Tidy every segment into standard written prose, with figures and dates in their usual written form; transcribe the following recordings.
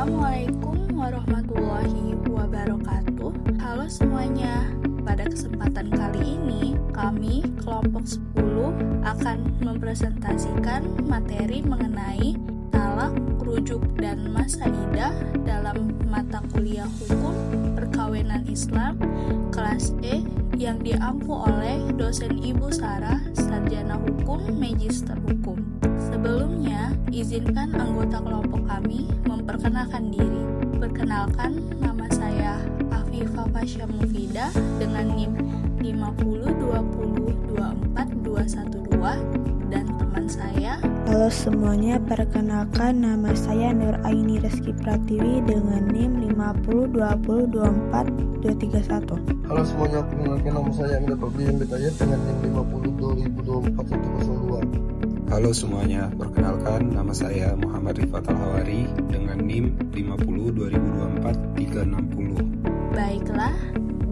Assalamualaikum warahmatullahi wabarakatuh. Halo semuanya. Pada kesempatan kali ini, kami kelompok 10 akan mempresentasikan materi mengenai talak, rujuk, dan masa idah dalam mata kuliah hukum perkawinan Islam kelas E yang diampu oleh dosen Ibu Sarah, Sarjana Hukum Magister Hukum. Sebelumnya, izinkan anggota kelompok kami memperkenalkan diri. Perkenalkan, nama saya Afifah Fasya Mufidah dengan NIM 502024212 dan teman saya. Halo semuanya, perkenalkan nama saya Nur Aini Reski Pratiwi dengan NIM 502024231. Halo semuanya, perkenalkan nama saya Emil Fabian Betayat dengan NIM 502204102. Halo semuanya, perkenalkan nama saya Muhammad Rifat Al-Hawari dengan NIM 5002024 360. Baiklah,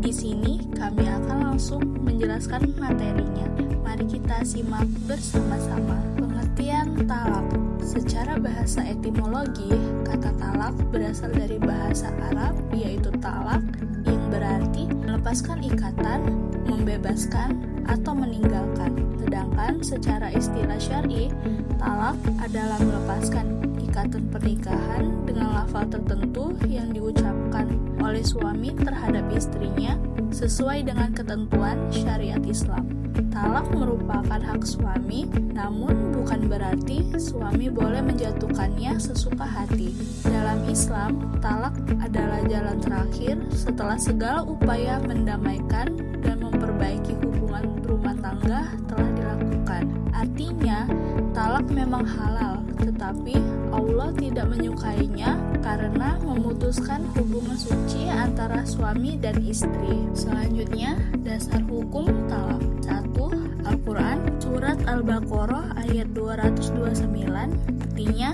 di sini kami akan langsung menjelaskan materinya. Mari kita simak bersama-sama. Pengertian talak. Secara bahasa etimologi, kata talak berasal dari bahasa Arab, yaitu talak, yang berarti melepaskan ikatan, membebaskan, atau meninggalkan. Sedangkan secara istilah syar'i, talak adalah melepaskan ikatan pernikahan dengan lafal tertentu yang diucapkan oleh suami terhadap istrinya sesuai dengan ketentuan syariat Islam. Talak merupakan hak suami, namun bukan berarti suami boleh menjatuhkannya sesuka hati. Dalam Islam, talak adalah jalan terakhir setelah segala upaya mendamaikan dan memperbaiki hubungan rumah tangga telah dilakukan. Artinya, talak memang halal, tetapi Allah tidak menyukainya karena memutuskan hubungan suci antara suami dan istri. Selanjutnya, dasar hukum talak. 1. Al-Quran, Surat Al-Baqarah ayat 229, artinya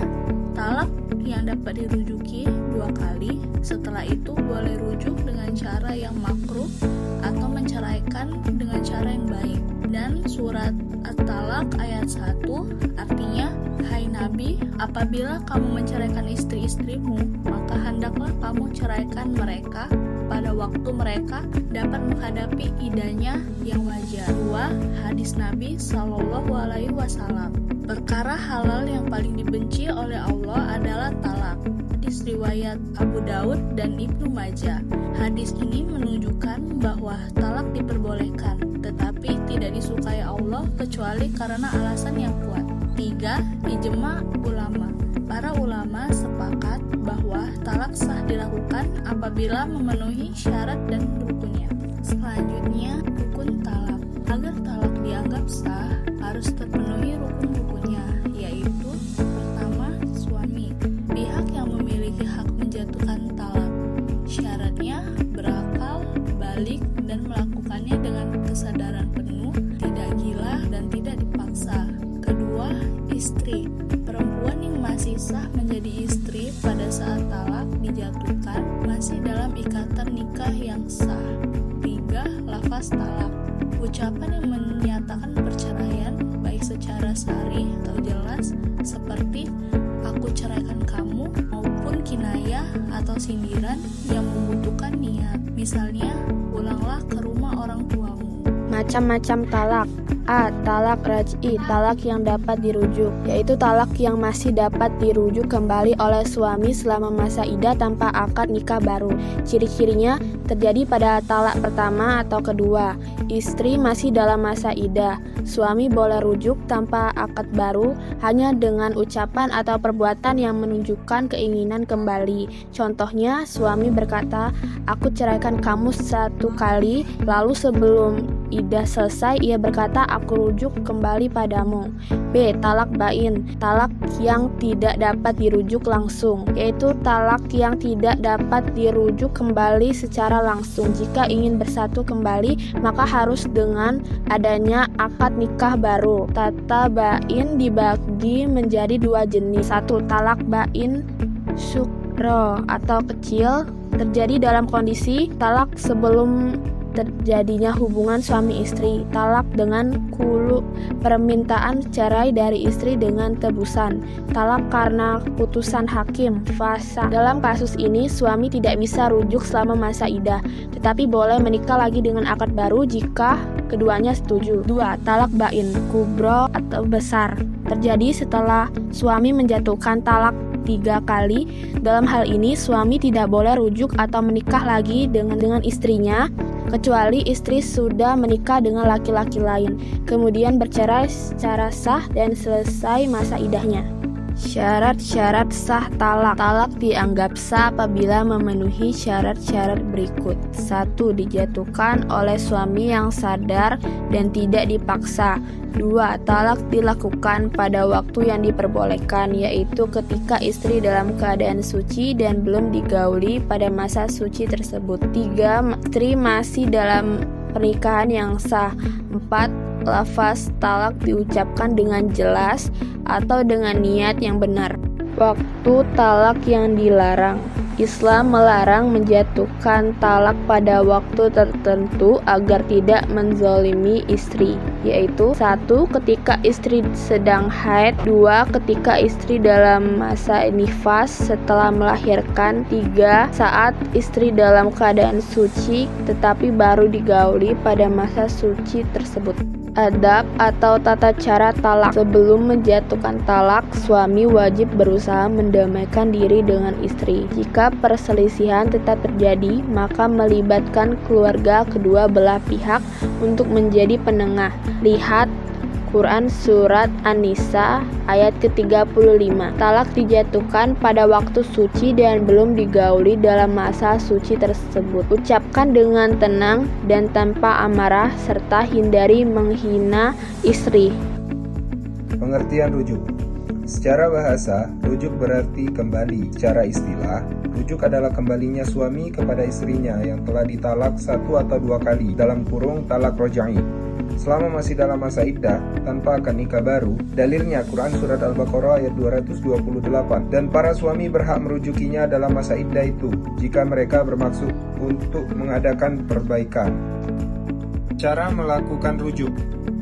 talak yang dapat dirujuki 2 kali, setelah itu boleh rujuk dengan cara yang makruh atau menceraikan dengan cara yang baik. Dan surat At-Talaq ayat 1, artinya, hai Nabi, apabila kamu menceraikan istri-istrimu, maka hendaklah kamu ceraikan mereka pada waktu mereka dapat menghadapi idahnya yang wajar. 2. Hadis Nabi SAW. Perkara halal yang paling dibenci oleh Allah adalah talak. Hadis riwayat Abu Daud dan Ibnu Majah. Hadis ini menunjukkan bahwa talak diperbolehkan, tetapi tidak disukai Allah kecuali karena alasan yang kuat. 3. Ijma ulama. Para ulama sepakat bahwa talak sah dilakukan apabila memenuhi syarat dan rukunnya. Selanjutnya, rukun talak. Agar talak dianggap sah, harus terpenuhi rukun-rukunnya, yaitu pertama, suami, pihak yang memiliki hak menjatuhkan talak. Syaratnya berakal, balik, dan melakukannya dengan kesadaran penuh, tidak gila, dan tidak dipaksa. Kedua, istri. Perempuan yang masih sah menjadi istri pada saat talak dijatuhkan masih dalam ikatan nikah yang sah. 3. Lafaz talak. Ucapan yang menyatakan perceraian baik secara sari atau jelas seperti aku ceraikan kamu maupun kinayah atau sindiran yang membutuhkan niat. Misalnya, pulanglah ke rumah orang tuamu. Macam-macam talak. A. Talak raj'i, talak yang dapat dirujuk, yaitu talak yang masih dapat dirujuk kembali oleh suami selama masa idah tanpa akad nikah baru. Ciri-cirinya terjadi pada talak pertama atau kedua. Istri masih dalam masa idah. Suami boleh rujuk tanpa akad baru hanya dengan ucapan atau perbuatan yang menunjukkan keinginan kembali. Contohnya, suami berkata, aku ceraikan kamu 1 kali, lalu sebelum idah selesai ia berkata aku rujuk kembali padamu. B. Talak bain, talak yang tidak dapat dirujuk langsung, yaitu talak yang tidak dapat dirujuk kembali secara langsung. Jika ingin bersatu kembali, maka harus dengan adanya akad nikah baru. Tata bain dibagi menjadi 2 jenis. 1. Talak bain sukro atau kecil, terjadi dalam kondisi talak sebelum terjadinya hubungan suami istri. Talak dengan khulu, permintaan cerai dari istri dengan tebusan. Talak karena putusan hakim, fasa. Dalam kasus ini suami tidak bisa rujuk selama masa iddah, tetapi boleh menikah lagi dengan akad baru jika keduanya setuju. 2. Talak bain, kubro atau besar, terjadi setelah suami menjatuhkan talak 3 kali. Dalam hal ini suami tidak boleh rujuk atau menikah lagi dengan istrinya kecuali istri sudah menikah dengan laki-laki lain, kemudian bercerai secara sah dan selesai masa iddahnya. Syarat-syarat sah talak. Talak dianggap sah apabila memenuhi syarat-syarat berikut. 1. Dijatuhkan oleh suami yang sadar dan tidak dipaksa. 2. Talak dilakukan pada waktu yang diperbolehkan, yaitu ketika istri dalam keadaan suci dan belum digauli pada masa suci tersebut. 3. Istri masih dalam pernikahan yang sah. 4. Lafaz talak diucapkan dengan jelas atau dengan niat yang benar. Waktu talak yang dilarang. Islam melarang menjatuhkan talak pada waktu tertentu agar tidak menzalimi istri, yaitu 1. Ketika istri sedang haid, 2. Ketika istri dalam masa nifas setelah melahirkan, 3. Saat istri dalam keadaan suci tetapi baru digauli pada masa suci tersebut. Adab atau tata cara talak. Sebelum menjatuhkan talak, suami wajib berusaha mendamaikan diri dengan istri. Jika perselisihan tetap terjadi, maka melibatkan keluarga kedua belah pihak untuk menjadi penengah. Lihat Quran Surat An-Nisa ayat ke-35. Talak dijatuhkan pada waktu suci dan belum digauli dalam masa suci tersebut. Ucapkan dengan tenang dan tanpa amarah serta hindari menghina istri. Pengertian rujuk. Secara bahasa, rujuk berarti kembali. Secara istilah, rujuk adalah kembalinya suami kepada istrinya yang telah ditalak 1 atau 2 kali dalam kurung talak roja'i selama masih dalam masa iddah tanpa akan nikah baru. Dalilnya Quran Surat Al-Baqarah ayat 228. Dan para suami berhak merujukinya dalam masa iddah itu jika mereka bermaksud untuk mengadakan perbaikan. Cara melakukan rujuk.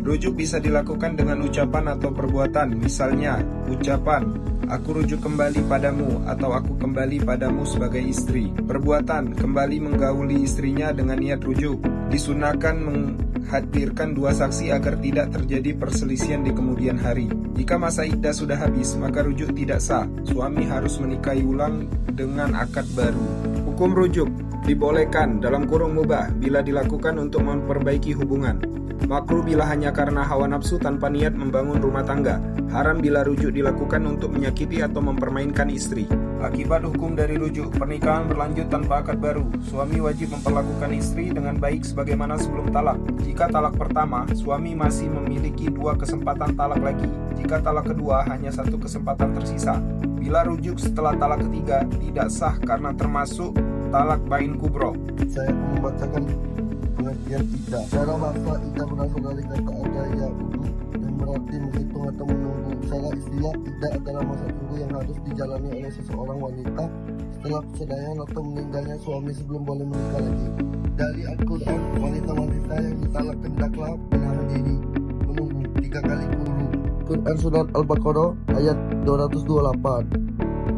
Rujuk bisa dilakukan dengan ucapan atau perbuatan. Misalnya, ucapan "Aku rujuk kembali padamu" atau "Aku kembali padamu sebagai istri". Perbuatan, kembali menggauli istrinya dengan niat rujuk. Disunahkan menghadirkan 2 saksi agar tidak terjadi perselisihan di kemudian hari. Jika masa iddah sudah habis, maka rujuk tidak sah. Suami harus menikahi ulang dengan akad baru. Hukum rujuk dibolehkan dalam kurung mubah bila dilakukan untuk memperbaiki hubungan. Makruh bila hanya karena hawa nafsu tanpa niat membangun rumah tangga. Haram bila rujuk dilakukan untuk menyakiti atau mempermainkan istri. Akibat hukum dari rujuk, pernikahan berlanjut tanpa akad baru. Suami wajib memperlakukan istri dengan baik sebagaimana sebelum talak. Jika talak pertama, suami masih memiliki 2 kesempatan talak lagi. Jika talak kedua, hanya 1 kesempatan tersisa. Bila rujuk setelah talak ketiga, tidak sah karena termasuk talak bain kubro. Saya akan membacakan pengertian iddah. Cara bahasa iddah berasal dari kata adaya udu yang berarti menghitung atau menunggu. Secara istilah, iddah adalah masa tunggu yang harus dijalani oleh seseorang wanita setelah perceraian atau meninggalnya suami sebelum boleh menikah lagi. Dari Al-Quran, wanita-wanita yang ditalak hendaklah menahan diri menunggu 3 kali khulu. Quran Surat Al-Baqarah ayat 228.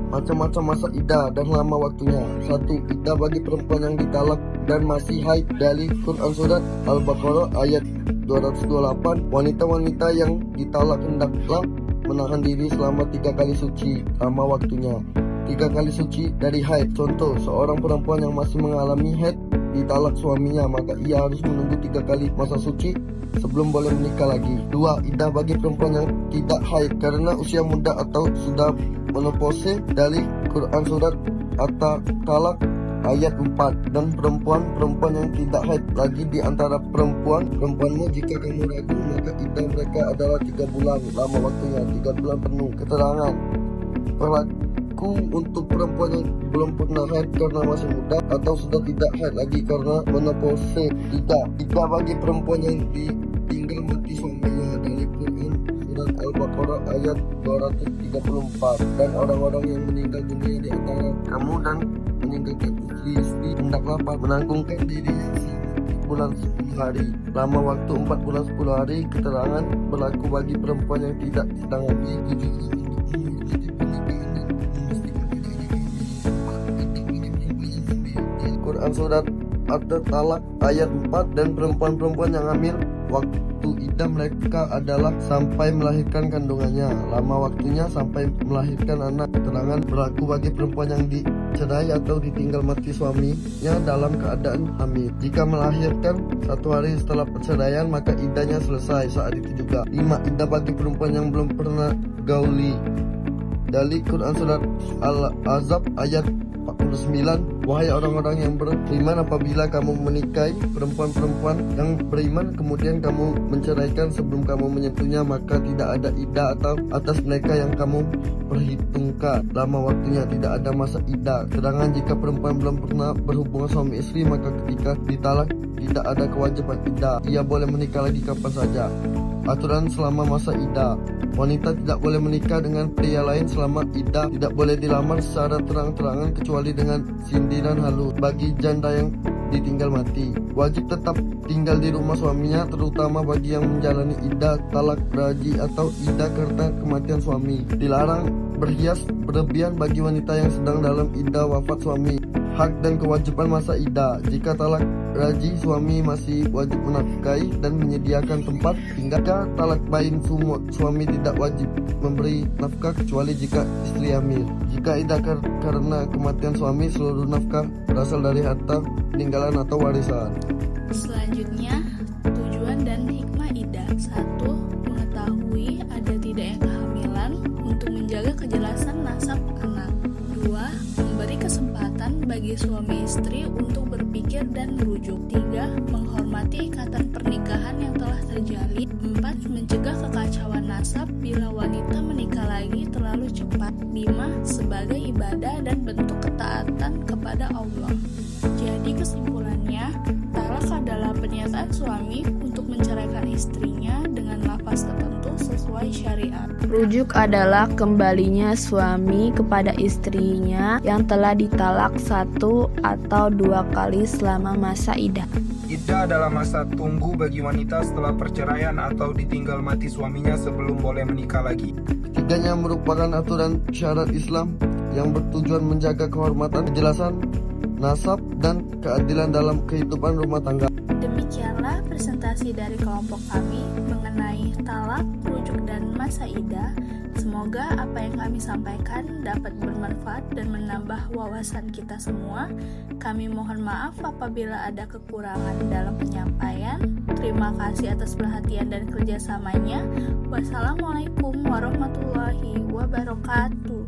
Macam-macam masa iddah dan lama waktunya. 1. Iddah bagi perempuan yang ditalak dan masih haid. Dari Quran Surat Al-Baqarah ayat 228. Wanita-wanita yang ditalak hendaklah menahan diri selama 3 kali suci. Lama waktunya 3 kali suci dari haid. Contoh, seorang perempuan yang masih mengalami haid ditalak suaminya, maka ia harus menunggu 3 kali masa suci sebelum boleh menikah lagi. 2. Iddah bagi perempuan yang tidak haid karena usia muda atau sudah menopause. Dari Quran Surat At-Talaq ayat 4. Dan perempuan yang tidak haid lagi di antara perempuanmu, jika kamu ragu, maka iddah mereka adalah 3 bulan. Lama waktunya 3 bulan penuh. Keterangan berlaku untuk perempuan yang belum pernah haid karena masih muda atau sudah tidak haid lagi karena menopause. Iddah bagi perempuan yang ditinggal mati suaminya. Dari Quran Surat Al-Baqarah ayat 234. Dan orang-orang yang meninggal dunia di antara kamu dan meninggalkan istri hendaklah menanggungkan diri bulan 10 hari. Lama waktu 4 bulan 10 hari keterangan berlaku bagi perempuan yang tidak sedang hamil. Quran Surat At-Talaq ayat 4, dan perempuan-perempuan yang hamil waktu iddah mereka adalah sampai melahirkan kandungannya. Lama waktunya sampai melahirkan anak. Keterangan berlaku bagi perempuan yang dicerai atau ditinggal mati suaminya dalam keadaan hamil. Jika melahirkan 1 hari setelah perceraian, maka iddahnya selesai saat itu juga. 5. Iddah bagi perempuan yang belum pernah gauli. Dari Quran Surat Al-Ahzab ayat 49, wahai orang-orang yang beriman, apabila kamu menikahi perempuan-perempuan yang beriman kemudian kamu menceraikan sebelum kamu menyentuhnya, maka tidak ada iddah atau atas mereka yang kamu perhitungkan. Lama waktunya, tidak ada masa iddah. Sedangkan jika perempuan belum pernah berhubungan suami istri, maka ketika ditalak tidak ada kewajiban iddah. Ia boleh menikah lagi kapan saja. Aturan selama masa iddah: wanita tidak boleh menikah dengan pria lain selama iddah, tidak boleh dilamar secara terang-terangan kecuali dengan sindiran halus. Bagi janda yang ditinggal mati, wajib tetap tinggal di rumah suaminya, terutama bagi yang menjalani iddah talak raji atau iddah karena kematian suami. Dilarang berhias berlebihan bagi wanita yang sedang dalam iddah wafat suami. Hak dan kewajiban masa iddah: jika talak raji, suami masih wajib menafkahi dan menyediakan tempat tinggal. Jika talak bain, suami tidak wajib memberi nafkah kecuali jika istri hamil. Jika iddah karena kematian suami, seluruh nafkah berasal dari harta peninggalan atau warisan. Selanjutnya, tujuan dan hikmah iddah. 1. Mengetahui ada tidaknya kehamilan untuk menjaga kejelasan nasab anak. 2. Memberi kesempatan bagi suami istri untuk berpikir dan merujuk. 3. Menghormati ikatan pernikahan yang telah terjalin. 4. Mencegah kekacauan nasab bila wanita menikah lagi terlalu cepat. 5. Sebagai ibadah dan bentuk ketaatan kepada Allah. Jadi kesimpulannya, talak adalah pernyataan suami untuk menceraikan istrinya dengan lafaz tertentu sesuai syariat. Rujuk adalah kembalinya suami kepada istrinya yang telah ditalak 1 atau 2 kali selama masa iddah. Iddah adalah masa tunggu bagi wanita setelah perceraian atau ditinggal mati suaminya sebelum boleh menikah lagi. Ketiganya merupakan aturan syariat Islam yang bertujuan menjaga kehormatan, kejelasan nasab, dan keadilan dalam kehidupan rumah tangga. Demikianlah presentasi dari kelompok kami mengenai talak, rujuk, dan masa iddah. Semoga apa yang kami sampaikan dapat bermanfaat dan menambah wawasan kita semua. Kami mohon maaf apabila ada kekurangan dalam penyampaian. Terima kasih atas perhatian dan kerjasamanya. Wassalamualaikum warahmatullahi wabarakatuh.